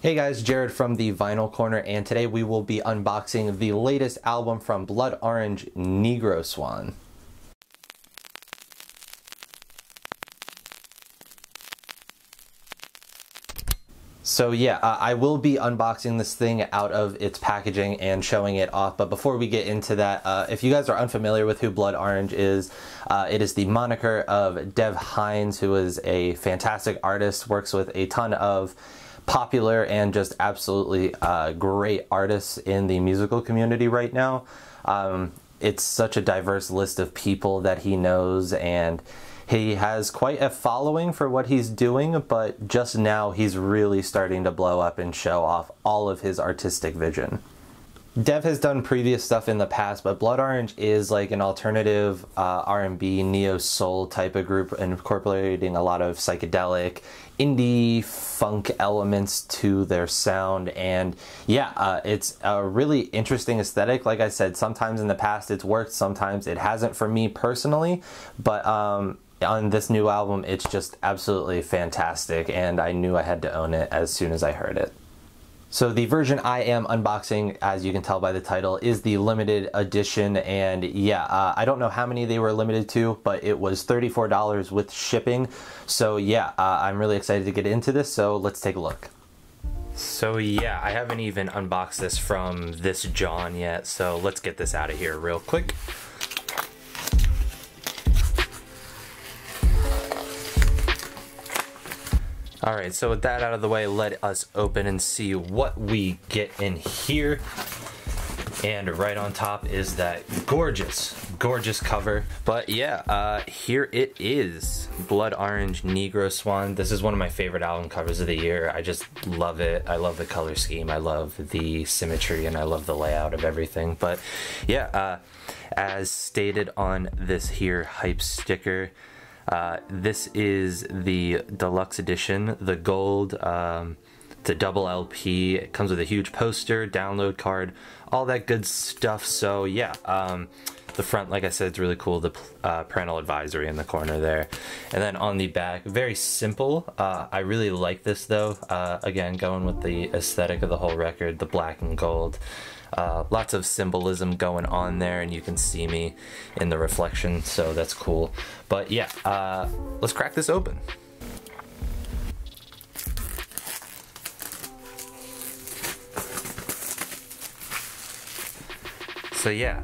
Hey guys, Jared from the Vinyl Corner, and today we will be unboxing the latest album from Blood Orange, Negro Swan. So yeah, I will be unboxing this thing out of its packaging and showing it off, but before we get into that, if you guys are unfamiliar with who Blood Orange is, it is the moniker of Dev Hynes, who is a fantastic artist, works with a ton of popular and just absolutely great artists in the musical community right now. It's such a diverse list of people that he knows, and he has quite a following for what he's doing, but just now he's really starting to blow up and show off all of his artistic vision. Dev has done previous stuff in the past, but Blood Orange is like an alternative R&B, neo-soul type of group, incorporating a lot of psychedelic, indie, funk elements to their sound. And yeah, it's a really interesting aesthetic. Like I said, sometimes in the past it's worked, sometimes it hasn't for me personally, but on this new album, it's just absolutely fantastic, and I knew I had to own it as soon as I heard it. So the version I am unboxing, as you can tell by the title, is the limited edition, and yeah, I don't know how many they were limited to, but it was $34 with shipping. So yeah, I'm really excited to get into this, so let's take a look. So yeah, I haven't even unboxed this from this John yet, so let's get this out of here real quick. Alright, so with that out of the way, let us open and see what we get in here. And right on top is that gorgeous, gorgeous cover. But yeah, here it is. Blood Orange, Negro Swan. This is one of my favorite album covers of the year. I just love it. I love the color scheme. I love the symmetry, and I love the layout of everything. But yeah, as stated on this here hype sticker, this is the deluxe edition, the gold, the double LP. It comes with a huge poster, download card, all that good stuff. So yeah, the front, like I said, it's really cool. The parental advisory in the corner there, and then on the back, very simple. I really like this though. Again, going with the aesthetic of the whole record, the black and gold. Lots of symbolism going on there, and you can see me in the reflection, so that's cool. But yeah, let's crack this open. So yeah,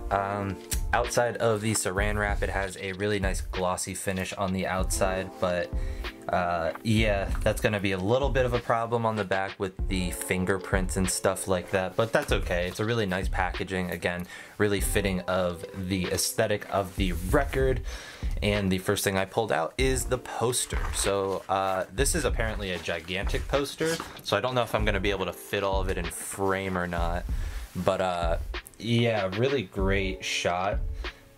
outside of the saran wrap, it has a really nice glossy finish on the outside, but yeah, that's gonna be a little bit of a problem on the back with the fingerprints and stuff like that, but that's okay. It's a really nice packaging, again, really fitting of the aesthetic of the record. And the first thing I pulled out is the poster. So this is apparently a gigantic poster, so I don't know if I'm gonna be able to fit all of it in frame or not, but yeah, really great shot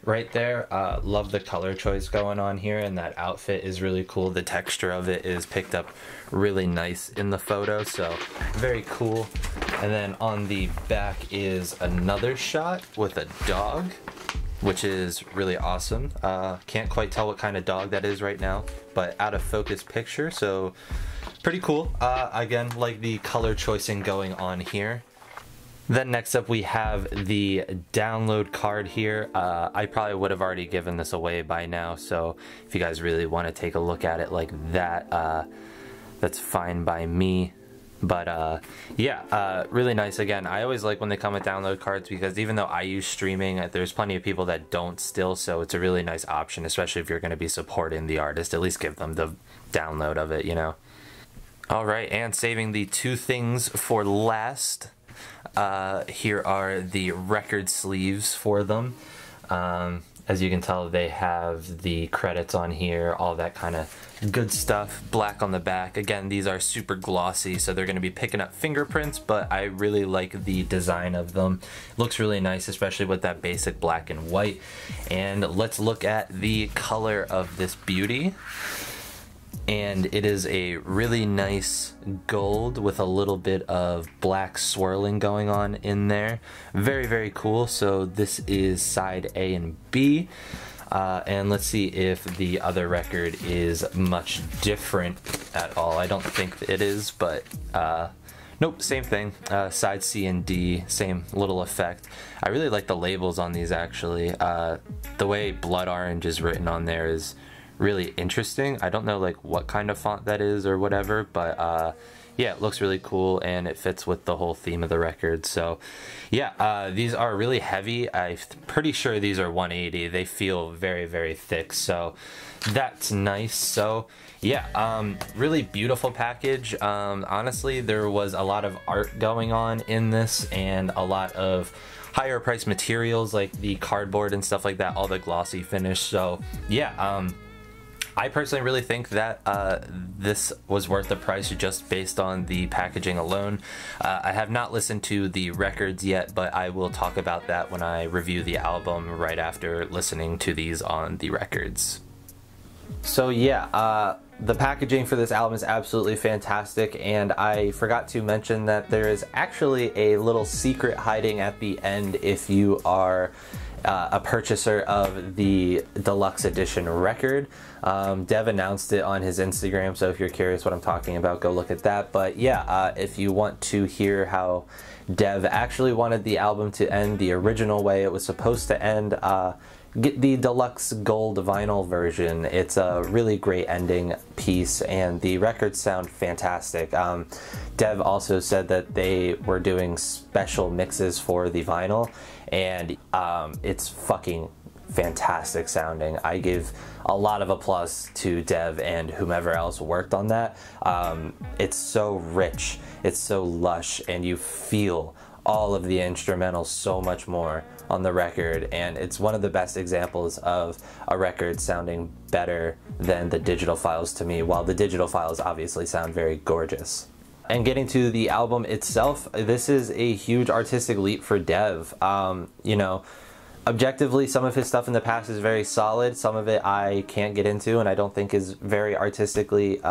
right there. Love the color choice going on here, and that outfit is really cool. The texture of it is picked up really nice in the photo, so very cool. And then on the back is another shot with a dog, which is really awesome. Can't quite tell what kind of dog that is right now, but out of focus picture, so pretty cool. Again, like the color choicing going on here. Then next up we have the download card here. I probably would have already given this away by now, so if you guys really want to take a look at it like that, that's fine by me. But yeah, really nice. Again, I always like when they come with download cards, because even though I use streaming, there's plenty of people that don't still, so it's a really nice option, especially if you're going to be supporting the artist. At least give them the download of it, you know. Alright, and saving the two things for last, here are the record sleeves for them. As you can tell, they have the credits on here, all that kind of good stuff. Black on the back. Again, these are super glossy, so they're going to be picking up fingerprints, but I really like the design of them. Looks really nice, especially with that basic black and white. And let's look at the color of this beauty. And it is a really nice gold with a little bit of black swirling going on in there. Very, very cool. So this is side A and B. And let's see if the other record is much different at all. I don't think it is, but Nope, same thing. Side C and D, same little effect. I really like the labels on these actually. The way Blood Orange is written on there is really interesting. I don't know like what kind of font that is or whatever, but yeah, it looks really cool and it fits with the whole theme of the record. So yeah, these are really heavy. I'm pretty sure these are 180. They feel very, very thick, so that's nice. So yeah, really beautiful package. Honestly, there was a lot of art going on in this and a lot of higher price materials like the cardboard and stuff like that, all the glossy finish. So yeah, I personally really think that this was worth the price just based on the packaging alone. I have not listened to the records yet, but I will talk about that when I review the album right after listening to these on the records. So yeah, the packaging for this album is absolutely fantastic, and I forgot to mention that there is actually a little secret hiding at the end if you are a purchaser of the deluxe edition record. Dev announced it on his Instagram, so if you're curious what I'm talking about, go look at that. But yeah, if you want to hear how Dev actually wanted the album to end the original way it was supposed to end, get the deluxe gold vinyl version. It's a really great ending piece and the records sound fantastic. Dev also said that they were doing special mixes for the vinyl, and it's fucking fantastic sounding. I give a lot of applause to Dev and whomever else worked on that. It's so rich, it's so lush, and you feel all of the instrumentals so much more on the record, and it's one of the best examples of a record sounding better than the digital files to me, while the digital files obviously sound very gorgeous. And getting to the album itself, this is a huge artistic leap for Dev. You know, objectively, some of his stuff in the past is very solid. Some of it I can't get into and I don't think is very artistically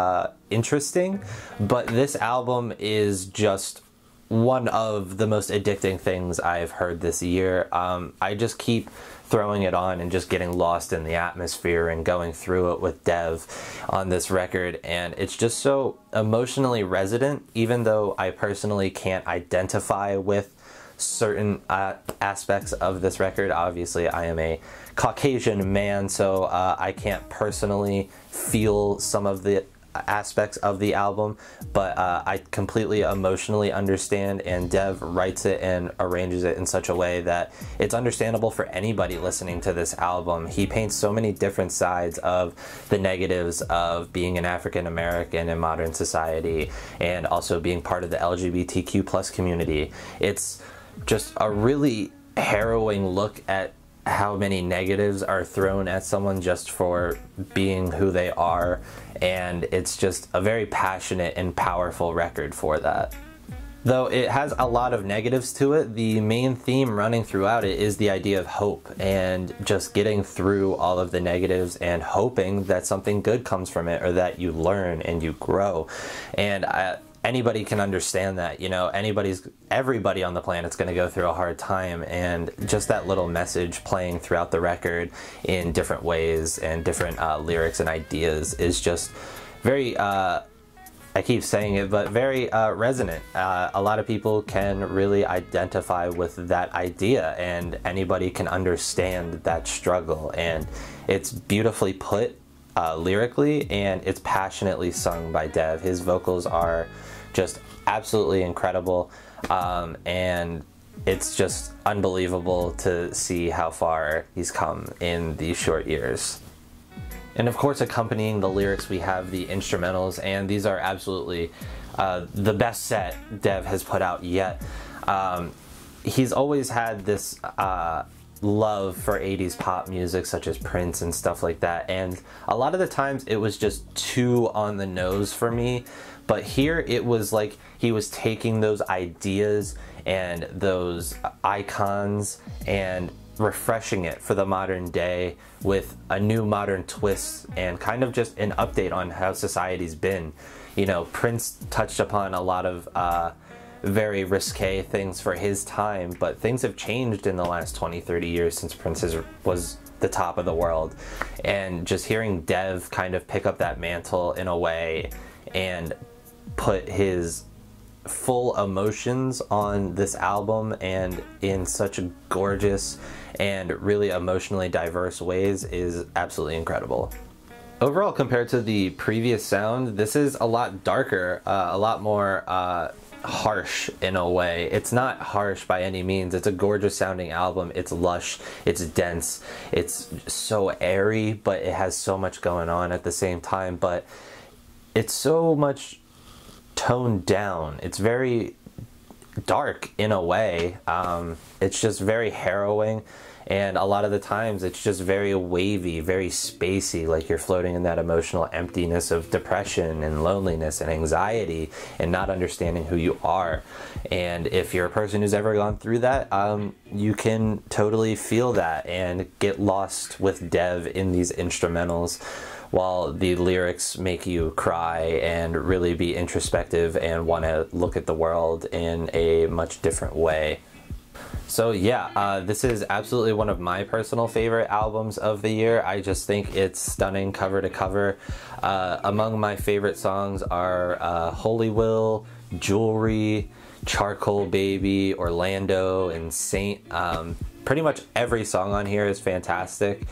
interesting. But this album is just one of the most addicting things I've heard this year. I just keep throwing it on and just getting lost in the atmosphere and going through it with Dev on this record, and it's just so emotionally resonant, even though I personally can't identify with certain aspects of this record. Obviously I am a Caucasian man, so I can't personally feel some of the aspects of the album, but I completely emotionally understand, and Dev writes it and arranges it in such a way that it's understandable for anybody listening to this album. He paints so many different sides of the negatives of being an African American in modern society and also being part of the LGBTQ plus community. It's just a really harrowing look at how many negatives are thrown at someone just for being who they are, and it's just a very passionate and powerful record for that. Though it has a lot of negatives to it, the main theme running throughout it is the idea of hope and just getting through all of the negatives and hoping that something good comes from it, or that you learn and you grow. And anybody can understand that, you know, everybody on the planet's going to go through a hard time, and just that little message playing throughout the record in different ways and different lyrics and ideas is just very, I keep saying it, but very resonant. A lot of people can really identify with that idea, and anybody can understand that struggle, and it's beautifully put lyrically, and it's passionately sung by Dev. His vocals are just absolutely incredible, and it's just unbelievable to see how far he's come in these short years. And of course, accompanying the lyrics, we have the instrumentals, and these are absolutely the best set Dev has put out yet. He's always had this love for 80s pop music, such as Prince and stuff like that, and a lot of the times it was just too on the nose for me. But here it was like he was taking those ideas and those icons and refreshing it for the modern day with a new modern twist and kind of just an update on how society's been. You know, Prince touched upon a lot of very risque things for his time, but things have changed in the last 20-30 years since Prince was the top of the world. And just hearing Dev kind of pick up that mantle in a way and put his full emotions on this album and in such gorgeous and really emotionally diverse ways is absolutely incredible. Overall, compared to the previous sound, this is a lot darker, a lot more harsh in a way. It's not harsh by any means. It's a gorgeous sounding album. It's lush, it's dense, it's so airy, but it has so much going on at the same time, but it's so much toned down. It's very dark in a way. It's just very harrowing, and a lot of the times it's just very wavy, very spacey, like you're floating in that emotional emptiness of depression and loneliness and anxiety and not understanding who you are. And if you're a person who's ever gone through that, you can totally feel that and get lost with Dev in these instrumentals, while the lyrics make you cry and really be introspective and want to look at the world in a much different way. So yeah, this is absolutely one of my personal favorite albums of the year. I just think it's stunning cover to cover. Among my favorite songs are Holy Will, Jewelry, Charcoal Baby, Orlando, and Saint. Pretty much every song on here is fantastic.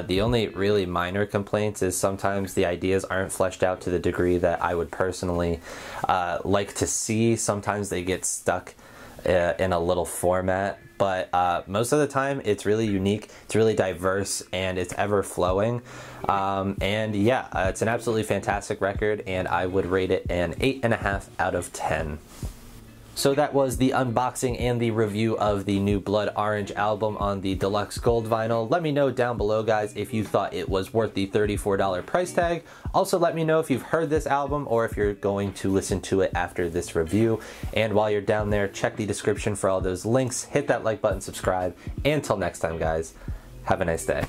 The only really minor complaints is sometimes the ideas aren't fleshed out to the degree that I would personally like to see. Sometimes they get stuck in a little format, but most of the time it's really unique, it's really diverse, and it's ever flowing. And yeah, it's an absolutely fantastic record, and I would rate it an 8.5 out of 10. So that was the unboxing and the review of the new Blood Orange album on the Deluxe Gold vinyl. Let me know down below, guys, if you thought it was worth the $34 price tag. Also, let me know if you've heard this album or if you're going to listen to it after this review. And while you're down there, check the description for all those links. Hit that like button, subscribe. And until next time, guys, have a nice day.